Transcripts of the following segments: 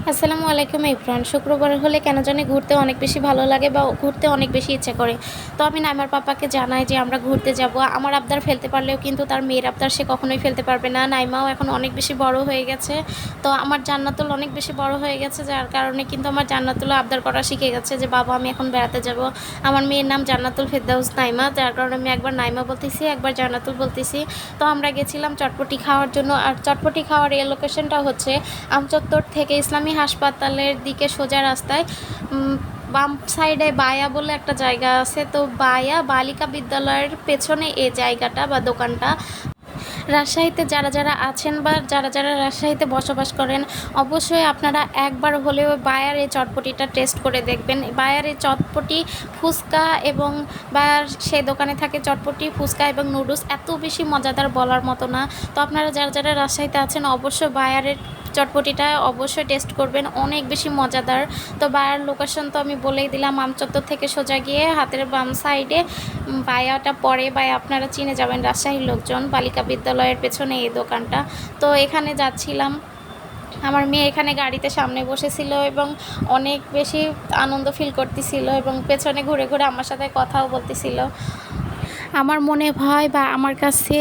আসসালামু আলাইকুম এভরিওয়ান। শুক্রবার হলে কেন জানি ঘুরতে অনেক বেশি ভালো লাগে বা ঘুরতে অনেক বেশি ইচ্ছে করে। তো আমি নাইমার পাপাকে জানাই যে আমরা ঘুরতে যাব। আমার আবদার ফেলতে পারলেও কিন্তু তার মেয়ের আবদার সে কখনোই ফেলতে পারবে না। নাইমাও এখন অনেক বেশি বড় হয়ে গেছে। তো আমার জান্নাতুল অনেক বেশি বড় হয়ে গেছে, যার কারণে কিন্তু আমার জান্নাতুলও আবদার করা শিখে গেছে যে বাবা আমি এখন বেড়াতে যাব। আমার মেয়ের নাম জান্নাতুল ফেরদাউস নাইমা, যার কারণে আমি একবার নাইমা বলতেছি, একবার জান্নাতুল বলতেছি। তো আমরা গেছিলাম চটপটি খাওয়ার জন্য। আর চটপটি খাওয়ার এই লোকেশনটা হচ্ছে আমচত্বর থেকে ইসলামী হাসপাতালের দিকে সোজা রাস্তায় বাম সাইডে বায়া বলে একটা জায়গা আছে। তো বায়া বালিকা বিদ্যালয়ের পেছনে এই জায়গাটা বা দোকানটা। রাজশাহীতে যারা যারা আছেন বা যারা যারা রাজশাহীতে বসবাস করেন, অবশ্যই আপনারা একবার হলেও বায়ার এই চটপটিটা টেস্ট করে দেখবেন। বায়ার এই চটপটি, ফুচকা এবং বায়ার সে দোকানে থাকে চটপটি, ফুচকা এবং নুডলস এত বেশি মজাদার বলার মতো না। তো আপনারা যারা যারা রাজশাহীতে আছেন অবশ্যই বায়ারের চটপটিটা অবশ্যই টেস্ট করবেন, অনেক বেশি মজাদার। তো বায়ার লোকেশন তো আমি বলেই দিলাম, আমচত্বর থেকে সোজা গিয়ে হাতের বাম সাইডে বায়াটা পড়ে। বায়া আপনারা চিনে যাবেন রাজশাহীর লোকজন, বালিকা বিদ্যালয়ের পেছনে এই দোকানটা। তো এখানে যাচ্ছিলাম, আমার মেয়ে এখানে গাড়িতে সামনে বসেছিল এবং অনেক বেশি আনন্দ ফিল করতেছিল এবং পেছনে ঘুরে ঘুরে আমার সাথে কথাও বলতেছিল। আমার মনে হয় বা আমার কাছে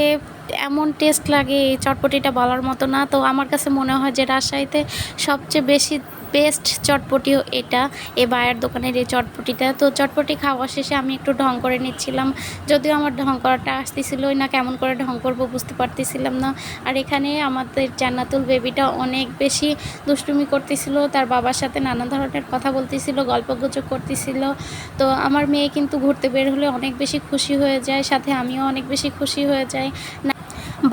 এমন টেস্ট লাগে এই চটপটিটা বলার মতো না। তো আমার কাছে মনে হয় যে রাজশাহীতে সবচেয়ে বেশি বেস্ট চটপটিও এটা, এ বায়ার দোকানের এই চটপটিটা। তো চটপটি খাওয়া শেষে আমি একটু ঢং করে নিচ্ছিলাম, যদিও আমার ঢং করাটা আসতেছিলই না, কেমন করে ঢং করবো বুঝতে পারতেছিলাম না। আর এখানে আমাদের জান্নাতুল বেবিটা অনেক বেশি দুষ্টুমি করতেছিল, তার বাবার সাথে নানা ধরনের কথা বলতেছিল, গল্পগুজব করতেছিল। তো আমার মেয়ে কিন্তু ঘুরতে বের হলে অনেক বেশি খুশি হয়ে যায়, সাথে আমিও অনেক বেশি খুশি হয়ে যাই।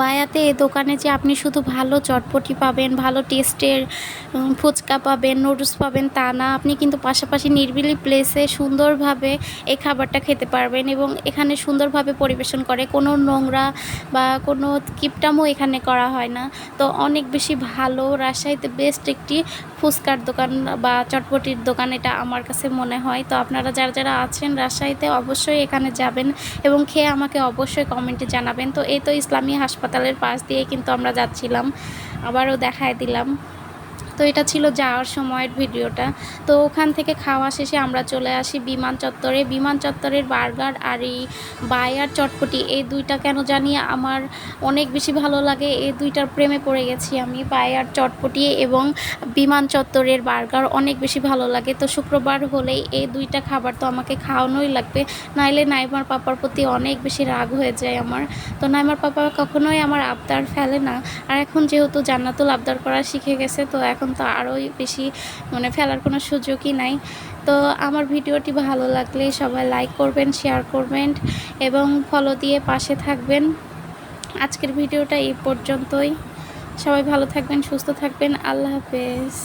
বায়াতে এ দোকানে যে আপনি শুধু ভালো চটপটি পাবেন, ভালো টেস্টের ফুচকা পাবেন, নুডলস পাবেন তা না, আপনি কিন্তু পাশাপাশি নিরিবিলি প্লেসে সুন্দরভাবে এই খাবারটা খেতে পারবেন এবং এখানে সুন্দরভাবে পরিবেশন করে, কোনো নোংরা বা কোনো কিপটামও এখানে করা হয় না। তো অনেক বেশি ভালো, রাজশাহীতে বেস্ট একটি ফুচকার দোকান বা চটপটির দোকান এটা আমার কাছে মনে হয়। তো আপনারা যারা যারা আছেন রাজশাহীতে অবশ্যই এখানে যাবেন এবং খেয়ে আমাকে অবশ্যই কমেন্টে জানাবেন। তো এই তো ইসলামী হাসপাতালের পাশ দিয়ে কিন্তু আমরা যাচ্ছিলাম, আবারও দেখায় দিলাম। তো এটা ছিল যাওয়ার সময়ের ভিডিওটা। তো ওখান থেকে খাওয়া শেষে আমরা চলে আসি বিমান চত্বরে। বিমান চত্বরের বার্গার আর এই বায়ার চটপটি, এই দুইটা কেন জানি আমার অনেক বেশি ভালো লাগে। এই দুইটার প্রেমে পড়ে গেছি আমি, বায়ার চটপটি এবং বিমান চত্বরের বার্গার অনেক বেশি ভালো লাগে। তো শুক্রবার হলেই এই দুইটা খাবার তো আমাকে খাওয়ানোই লাগবে, নাইলে নাইমার পাপার প্রতি অনেক বেশি রাগ হয়ে যায় আমার। তো নাইমার পাপা কখনোই আমার আবদার ফেলে না। আর এখন যেহেতু জান্নাতুল আবদার করা শিখে গেছে, তো এখন তো আরোই বেশি ফেলার কোনো সুযোগই নাই। তো আমার ভিডিওটি ভালো লাগলে সবাই লাইক করবেন, শেয়ার করবেন এবং ফলো দিয়ে পাশে থাকবেন। আজকের ভিডিওটা এই পর্যন্তই। সবাই ভালো থাকবেন, সুস্থ থাকবেন। আল্লাহ হাফেজ।